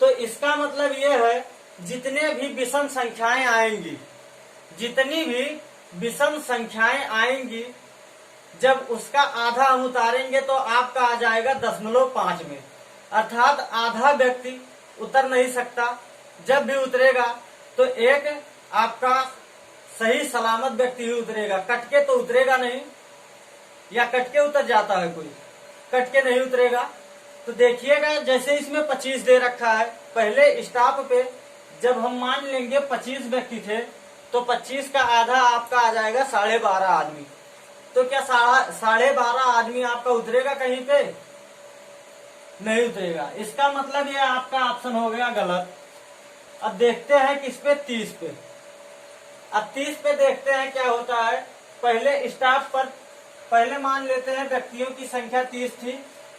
तो इसका मतलब यह है, जितने भी विषम संख्याएं आएंगी, जितनी भी विषम संख्याएं आएंगी, जब उसका आधा हम उतारेंगे तो आपका आ जाएगा 0.5 में। अर्थात आधा व्यक्ति उतर नहीं सकता। जब भी उतरेगा तो एक आपका सही सलामत व्यक्ति ही उतरेगा, कटके तो उतरेगा नहीं। या कटके उतर जाता है कोई? कटके नहीं उतरेगा। तो देखिएगा जैसे इसमें 25 दे रखा है, पहले स्टॉप पे जब हम मान लेंगे 25 व्यक्ति थे तो 25 का आधा आपका आ जाएगा 12.5 आदमी। तो क्या 12.5 आदमी आपका उतरेगा कहीं पे? नहीं उतरेगा। इसका मतलब ये आपका ऑप्शन हो गया गलत। अब देखते हैं किस पे, 30 पे। अब 30 पे देखते हैं क्या होता है। पहले स्टाफ पर, पहले मान लेते हैं व्यक्तियों की संख्या 30 थी,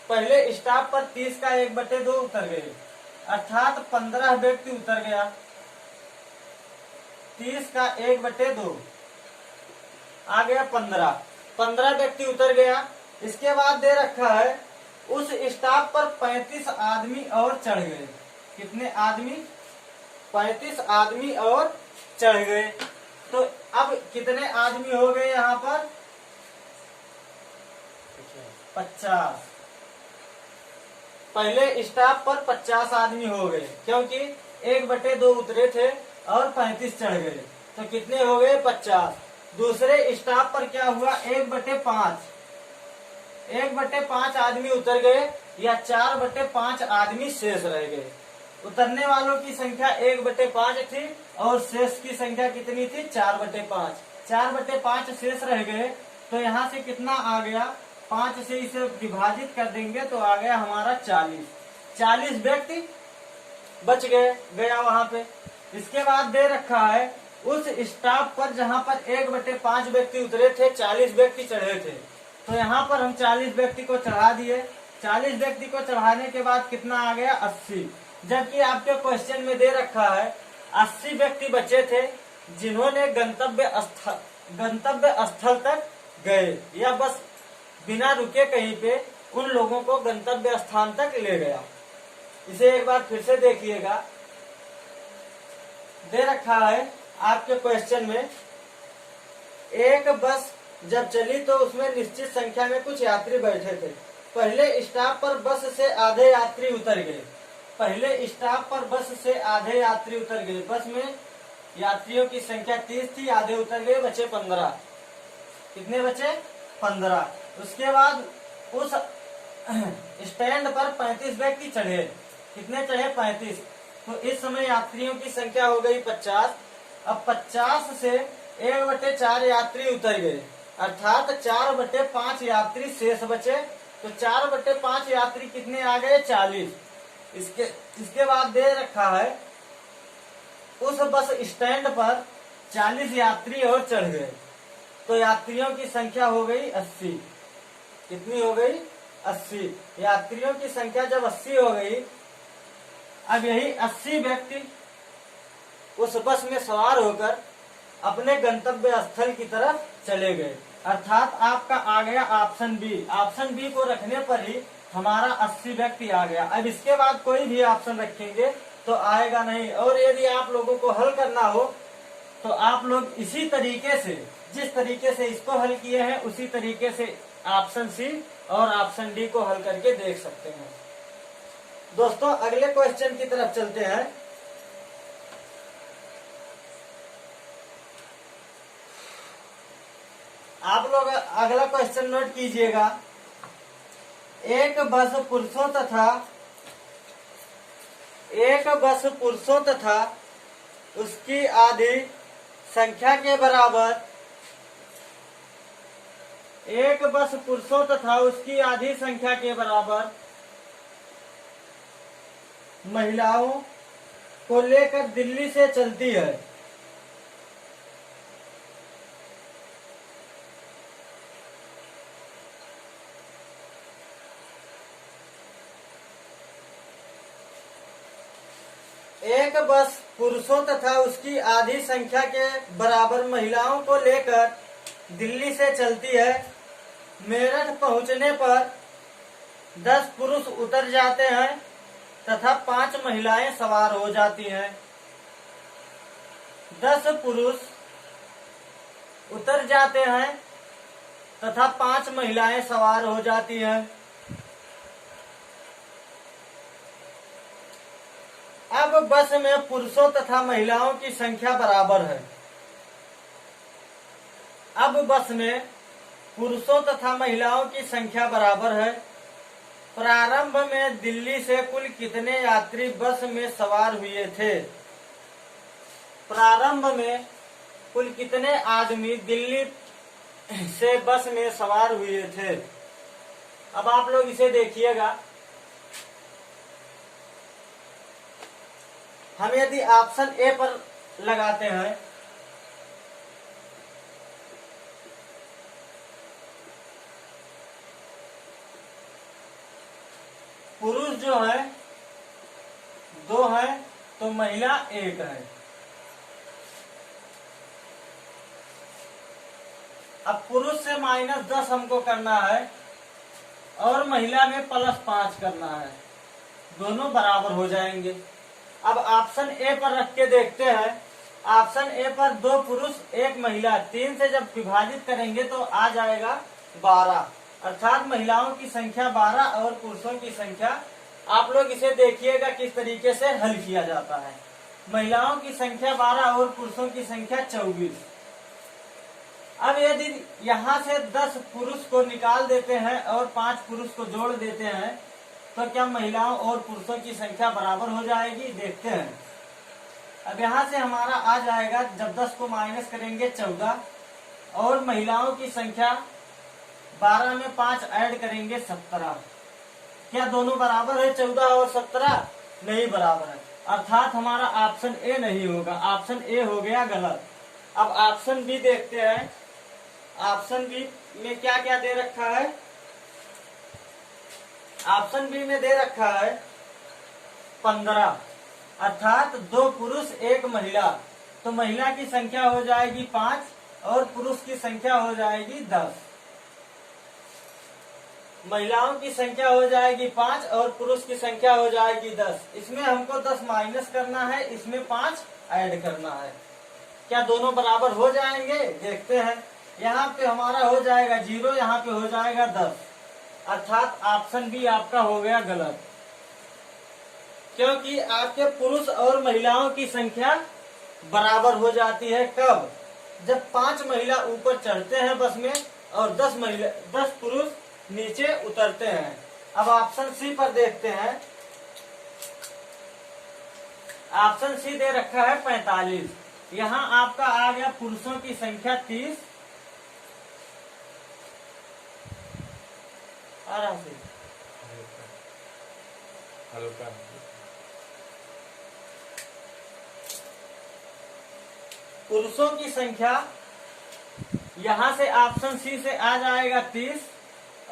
पहले स्टाफ पर 30 का 1/2 उतर गए, अर्थात 15 व्यक्ति उतर गया। 30 का 1/2 आ गया 15 व्यक्ति उतर गया। इसके बाद दे रखा है उस स्टाफ पर 35 आदमी और चढ़ गए। कितने आदमी? 35 आदमी और चढ़ गए। तो अब कितने आदमी हो गए यहाँ पर? 50। पहले स्टाफ पर 50 आदमी हो गए क्योंकि 1/2 उतरे थे और 35 चढ़ गए, तो कितने हो गए? 50। दूसरे स्टाफ पर क्या हुआ? 1/5 आदमी उतर गए या 4/5 आदमी शेष रह गए। उतरने वालों की संख्या 1/5 थी और शेष की संख्या कितनी थी? 4/5। 4/5 शेष रह गए, तो यहाँ से कितना आ गया? 5 से इसे विभाजित कर देंगे तो आ गया हमारा 40 व्यक्ति बच गया वहां पे। इसके बाद दे रखा है उस स्टाफ पर जहां पर 1/5 व्यक्ति उतरे थे, 40 व्यक्ति चढ़े थे, तो यहाँ पर हम 40 व्यक्ति को चढ़ा दिए। 40 व्यक्ति को चढ़ाने के बाद कितना आ गया? 80। जबकि आपके क्वेश्चन में दे रखा है 80 व्यक्ति बचे थे जिन्होंने गंतव्य स्थल तक गए या बस बिना रुके कहीं पे उन लोगों को गंतव्य स्थान तक ले गया। इसे एक बार फिर से देखिएगा। दे रखा है आपके क्वेश्चन में एक बस जब चली तो उसमें निश्चित संख्या में कुछ यात्री बैठे थे। पहले स्टॉप पर बस से आधे यात्री उतर गए। पहले स्टॉप पर बस से आधे यात्री उतर गए। बस में यात्रियों की संख्या 30 थी, आधे उतर गए, बचे 15। कितने बचे? 15। उसके बाद उस स्टैंड पर 35 व्यक्ति चढ़े। कितने चढ़े? 35। तो इस समय यात्रियों की संख्या हो गई 50। अब 50 से 1/4 यात्री उतर गए, अर्थात 4/5 यात्री शेष बचे। तो 4/5 यात्री कितने आ गए? 40। इसके बाद दे रखा है उस बस स्टैंड पर 40 यात्री और चढ़ गए, तो यात्रियों की संख्या हो गई 80। कितनी हो गई? 80। यात्रियों की संख्या जब 80 हो गई, अब यही 80 व्यक्ति उस बस में सवार होकर अपने गंतव्य स्थल की तरफ चले गए, अर्थात आपका आ गया ऑप्शन बी। ऑप्शन बी को रखने पर ही हमारा 80 व्यक्ति आ गया। अब इसके बाद कोई भी ऑप्शन रखेंगे तो आएगा नहीं। और यदि आप लोगों को हल करना हो तो आप लोग इसी तरीके से, जिस तरीके से इसको हल किए हैं उसी तरीके से ऑप्शन सी और ऑप्शन डी को हल करके देख सकते हैं। दोस्तों अगले क्वेश्चन की तरफ चलते हैं। आप लोग अगला क्वेश्चन नोट कीजिएगा। एक बस पुरुषों तथा उसकी आधी संख्या के बराबर, एक बस पुरुषों तथा उसकी आधी संख्या के बराबर महिलाओं को लेकर दिल्ली से चलती है। एक बस पुरुषों तथा उसकी आधी संख्या के बराबर महिलाओं को लेकर दिल्ली से चलती है। मेरठ पहुंचने पर 10 पुरुष उतर जाते हैं तथा 5 महिलाएं सवार हो जाती हैं। 10 पुरुष उतर जाते हैं तथा 5 महिलाएं सवार हो जाती हैं। अब बस में पुरुषों तथा महिलाओं की संख्या बराबर है। अब बस में पुरुषों तथा महिलाओं की संख्या बराबर है। प्रारंभ में दिल्ली से कुल कितने यात्री बस में सवार हुए थे? प्रारंभ में कुल कितने आदमी दिल्ली से बस में सवार हुए थे? अब आप लोग इसे देखिएगा। हम यदि ऑप्शन ए पर लगाते हैं, पुरुष जो है 2 है तो महिला 1 है। अब पुरुष से -10 हमको करना है और महिला में +5 करना है, दोनों बराबर हो जाएंगे। अब ऑप्शन ए पर रख के देखते हैं। ऑप्शन ए पर 2 पुरुष 1 महिला, 3 से जब विभाजित करेंगे तो आ जाएगा 12, अर्थात महिलाओं की संख्या 12 और पुरुषों की संख्या। आप लोग इसे देखिएगा किस तरीके से हल किया जाता है। महिलाओं की संख्या 12 और पुरुषों की संख्या 24। अब यदि यहाँ से 10 पुरुष को निकाल देते हैं और 5 पुरुष को जोड़ देते हैं तो क्या महिलाओं और पुरुषों की संख्या बराबर हो जाएगी? देखते हैं। अब यहाँ से हमारा आ जाएगा, जब 10 को माइनस करेंगे 14, और महिलाओं की संख्या 12 में 5 ऐड करेंगे 17। क्या दोनों बराबर है? 14 और 17 नहीं बराबर है, अर्थात हमारा ऑप्शन ए नहीं होगा, ऑप्शन ए हो गया गलत। अब ऑप्शन बी देखते हैं। ऑप्शन बी में क्या क्या दे रखा है? ऑप्शन बी में दे रखा है 15, अर्थात 2 पुरुष 1 महिला, तो महिला की संख्या हो जाएगी 5 और पुरुष की संख्या हो जाएगी 10। महिलाओं की संख्या हो जाएगी 5 और पुरुष की संख्या हो जाएगी 10। इसमें हमको 10 माइनस करना है, इसमें 5 ऐड करना है। क्या दोनों बराबर हो जाएंगे? देखते हैं। यहाँ पे हमारा हो जाएगा 0, यहाँ पे हो जाएगा 10, अर्थात ऑप्शन बी आपका हो गया गलत, क्योंकि आपके पुरुष और महिलाओं की संख्या बराबर हो जाती है। कब? जब 5 महिला ऊपर चढ़ते हैं बस में और 10 पुरुष नीचे उतरते हैं। अब ऑप्शन सी पर देखते हैं। ऑप्शन सी दे रखा है 45। यहाँ आपका आ गया पुरुषों की संख्या 30, आराम से हल्का। पुरुषों की संख्या यहाँ से ऑप्शन सी से आ जाएगा 30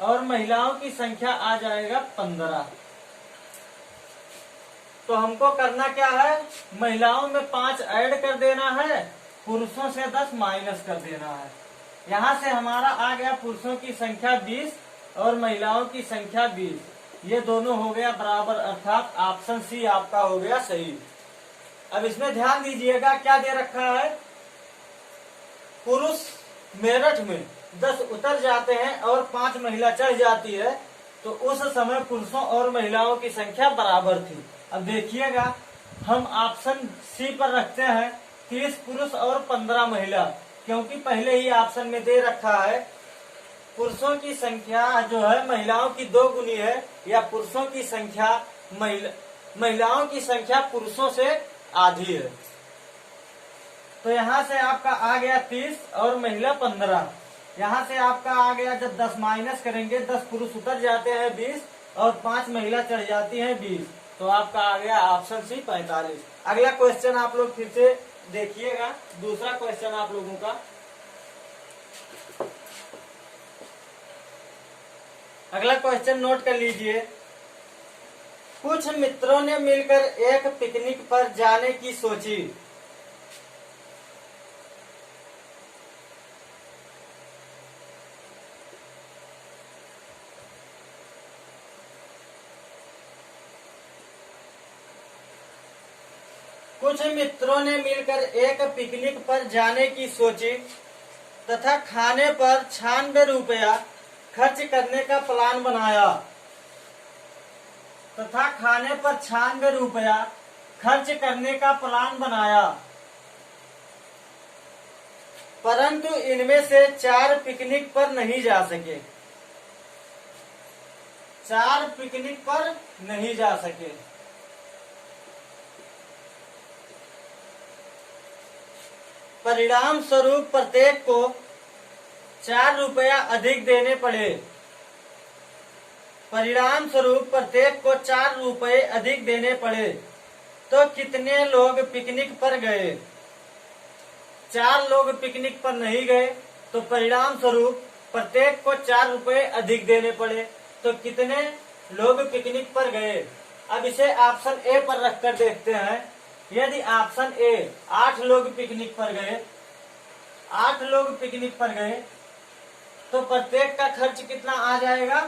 और महिलाओं की संख्या आ जाएगा 15। तो हमको करना क्या है? महिलाओं में 5 ऐड कर देना है, पुरुषों से 10 माइनस कर देना है। यहाँ से हमारा आ गया पुरुषों की संख्या 20 और महिलाओं की संख्या 20। ये दोनों हो गया बराबर, अर्थात ऑप्शन सी आपका हो गया सही। अब इसमें ध्यान दीजिएगा क्या दे रखा है? पुरुष मेरठ में 10 उतर जाते हैं और 5 महिला चढ़ जाती है, तो उस समय पुरुषों और महिलाओं की संख्या बराबर थी। अब देखिएगा, हम ऑप्शन सी पर रखते हैं 30 पुरुष और 15 महिला, क्योंकि पहले ही ऑप्शन में दे रखा है पुरुषों की संख्या जो है महिलाओं की 2 गुनी है, या पुरुषों की संख्या महिलाओं की संख्या पुरुषों से आधी है। तो यहाँ से आपका आ गया 30 और महिला 15। यहाँ से आपका आ गया, जब 10 माइनस करेंगे 10 पुरुष उतर जाते हैं 20 और 5 महिला चढ़ जाती हैं 20, तो आपका आ गया ऑप्शन सी 45। अगला क्वेश्चन आप लोग फिर से देखिएगा, दूसरा क्वेश्चन आप लोगों का। अगला क्वेश्चन नोट कर लीजिए। कुछ मित्रों ने मिलकर एक पिकनिक पर जाने की सोची। कुछ मित्रों ने मिलकर एक पिकनिक पर जाने की सोची तथा खाने पर 96 रुपया खर्च करने का प्लान बनाया परंतु इनमें से 4 पिकनिक पर नहीं जा सके। 4 पिकनिक पर नहीं जा सके। परिणाम स्वरूप प्रत्येक को 4 रुपया अधिक देने पड़े। परिणाम स्वरूप प्रत्येक को 4 रुपये अधिक देने पड़े तो कितने लोग पिकनिक पर गए? 4 लोग पिकनिक पर नहीं गए तो परिणाम स्वरूप प्रत्येक को 4 रुपये अधिक देने पड़े तो कितने लोग पिकनिक पर गए? अब इसे ऑप्शन ए पर रखकर देखते हैं। यदि ऑप्शन ए 8 लोग पिकनिक पर गए, 8 लोग पिकनिक पर गए तो प्रत्येक का खर्च कितना आ जाएगा?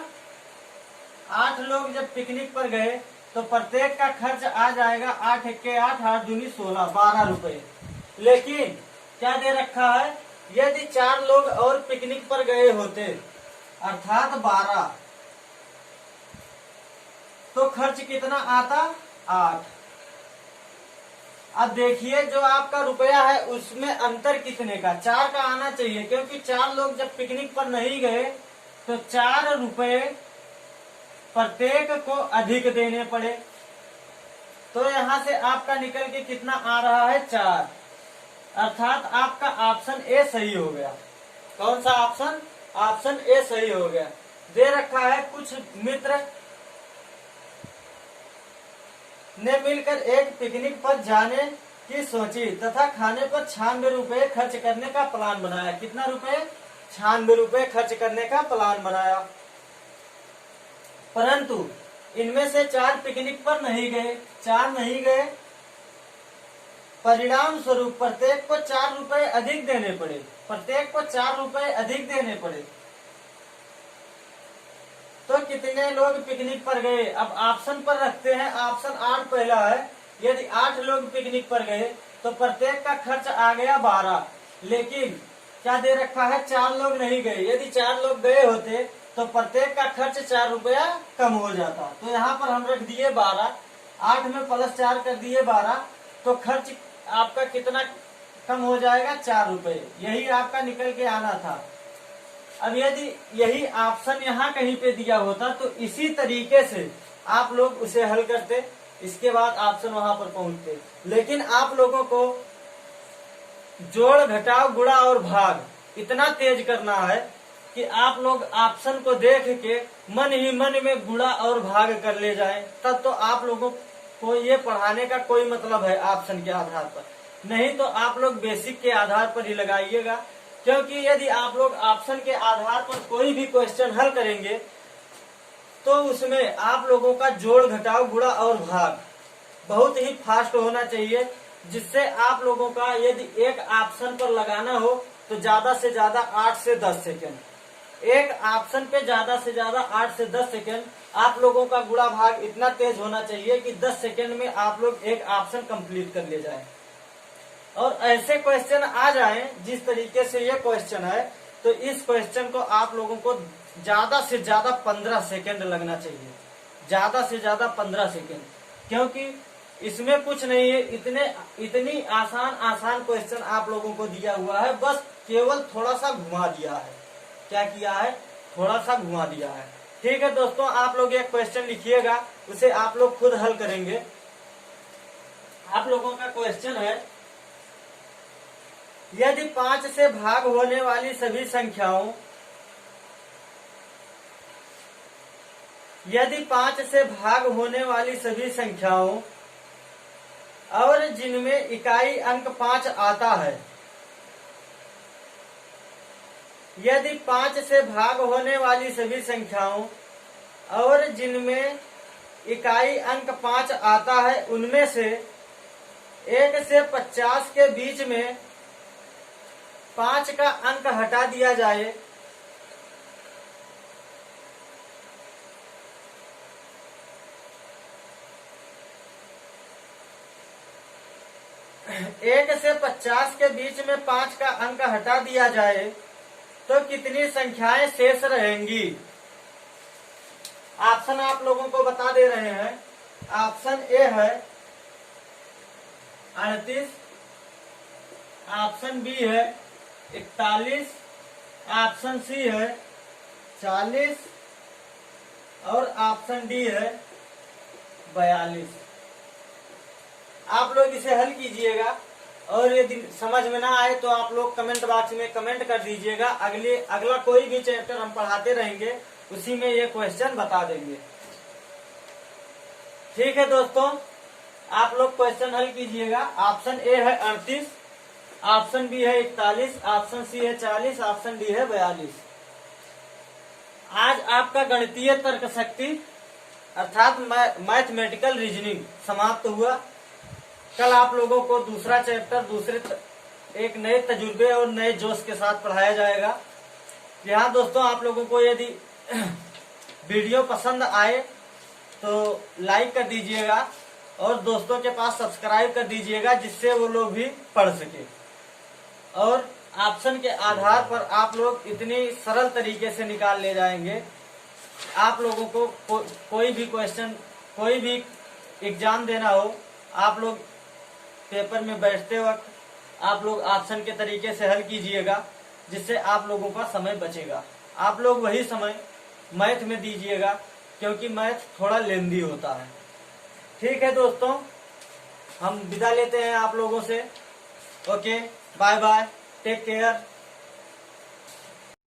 8 लोग जब पिकनिक पर गए तो प्रत्येक का खर्च आ जाएगा 8 एक्के 8, 8 दूनी 16, 12 रुपए। लेकिन क्या दे रखा है? यदि 4 लोग और पिकनिक पर गए होते अर्थात 12, तो खर्च कितना आता? 8। अब देखिए जो आपका रुपया है उसमें अंतर कितने का? 4 का आना चाहिए, क्योंकि 4 लोग जब पिकनिक पर नहीं गए तो 4 रुपये प्रत्येक को अधिक देने पड़े। तो यहाँ से आपका निकल के कितना आ रहा है? 4। अर्थात आपका ऑप्शन ए सही हो गया। कौन सा ऑप्शन? ऑप्शन ए सही हो गया। दे रखा है कुछ मित्र ने मिलकर एक पिकनिक पर जाने की सोची तथा खाने पर 96 रुपये खर्च करने का प्लान बनाया। कितना रुपए? 96 रुपये खर्च करने का प्लान बनाया, परंतु इनमें से 4 पिकनिक पर नहीं गए, 4 नहीं गए। परिणाम स्वरूप प्रत्येक को 4 रुपये अधिक देने पड़े, प्रत्येक को 4 रुपये अधिक देने पड़े तो कितने लोग पिकनिक पर गए? अब ऑप्शन पर रखते हैं। ऑप्शन 8 पहला है। यदि 8 लोग पिकनिक पर गए तो प्रत्येक का खर्च आ गया 12। लेकिन क्या दे रखा है? 4 लोग नहीं गए। यदि 4 लोग गए होते तो प्रत्येक का खर्च 4 रुपया कम हो जाता। तो यहाँ पर हम रख दिए 12, 8 में प्लस 4 कर दिए 12, तो खर्च आपका कितना कम हो जाएगा? 4 रुपये। यही आपका निकल के आना था। अब यदि यही ऑप्शन यहाँ कहीं पे दिया होता तो इसी तरीके से आप लोग उसे हल करते, इसके बाद ऑप्शन वहां पर पहुंचते। लेकिन आप लोगों को जोड़ घटाव गुणा और भाग इतना तेज करना है कि आप लोग ऑप्शन को देख के मन ही मन में गुणा और भाग कर ले जाएं। तब तो आप लोगों को ये पढ़ाने का कोई मतलब है ऑप्शन के आधार पर। नहीं तो आप लोग बेसिक के आधार पर ही लगाइएगा, क्योंकि यदि आप लोग ऑप्शन के आधार पर कोई भी क्वेश्चन हल करेंगे तो उसमें आप लोगों का जोड़ घटाव गुणा और भाग बहुत ही फास्ट होना चाहिए, जिससे आप लोगों का यदि एक ऑप्शन पर लगाना हो तो ज्यादा से ज्यादा 8 से 10 सेकेंड, एक ऑप्शन पे ज्यादा से ज्यादा 8 से 10 सेकेंड आप लोगों का गुणा भाग इतना तेज होना चाहिए कि 10 सेकेंड में आप लोग एक ऑप्शन कंप्लीट कर ले जाए। और ऐसे क्वेश्चन आ जाएं जिस तरीके से ये क्वेश्चन है, तो इस क्वेश्चन को आप लोगों को ज्यादा से ज्यादा 15 सेकेंड लगना चाहिए, ज्यादा से ज्यादा 15 सेकेंड, क्योंकि इसमें कुछ नहीं है। इतनी आसान क्वेश्चन आप लोगों को दिया हुआ है, बस केवल थोड़ा सा घुमा दिया है। क्या किया है? थोड़ा सा घुमा दिया है। ठीक है दोस्तों, आप लोग एक क्वेश्चन लिखिएगा, उसे आप लोग खुद हल करेंगे। आप लोगों का क्वेश्चन है, यदि 5 से भाग होने वाली सभी संख्याओं, यदि 5 से भाग होने वाली सभी संख्याओं और जिनमें इकाई अंक 5 आता है, यदि 5 से भाग होने वाली सभी संख्याओं और जिनमें इकाई अंक 5 आता है, उनमें से 1 से 50 के बीच में 5 का अंक हटा दिया जाए, एक से 50 के बीच में 5 का अंक हटा दिया जाए तो कितनी संख्याएं शेष रहेंगी? ऑप्शन आप लोगों को बता दे रहे हैं। ऑप्शन ए है 38, ऑप्शन बी है 41, ऑप्शन सी है 40, और ऑप्शन डी है 42। आप लोग इसे हल कीजिएगा और यदि समझ में ना आए तो आप लोग कमेंट बॉक्स में कमेंट कर दीजिएगा। अगला कोई भी चैप्टर हम पढ़ाते रहेंगे उसी में ये क्वेश्चन बता देंगे। ठीक है दोस्तों, आप लोग क्वेश्चन हल कीजिएगा। ऑप्शन ए है 38, ऑप्शन बी है 41, ऑप्शन सी है 40, ऑप्शन डी है 42। आज आपका गणितीय तर्क शक्ति अर्थात मैथमेटिकल रीजनिंग समाप्त हुआ। कल आप लोगों को दूसरा चैप्टर एक नए तजुर्बे और नए जोश के साथ पढ़ाया जाएगा। यहाँ दोस्तों आप लोगों को यदि वीडियो पसंद आए तो लाइक कर दीजिएगा और दोस्तों के पास सब्सक्राइब कर दीजिएगा जिससे वो लोग भी पढ़ सके। और ऑप्शन के आधार पर आप लोग इतनी सरल तरीके से निकाल ले जाएंगे। आप लोगों को कोई भी क्वेश्चन, कोई भी एग्जाम देना हो, आप लोग पेपर में बैठते वक्त आप लोग ऑप्शन के तरीके से हल कीजिएगा जिससे आप लोगों का समय बचेगा। आप लोग वही समय मैथ में दीजिएगा क्योंकि मैथ थोड़ा लेंदी होता है। ठीक है दोस्तों, हम विदा लेते हैं आप लोगों से। Okay, bye bye, take care.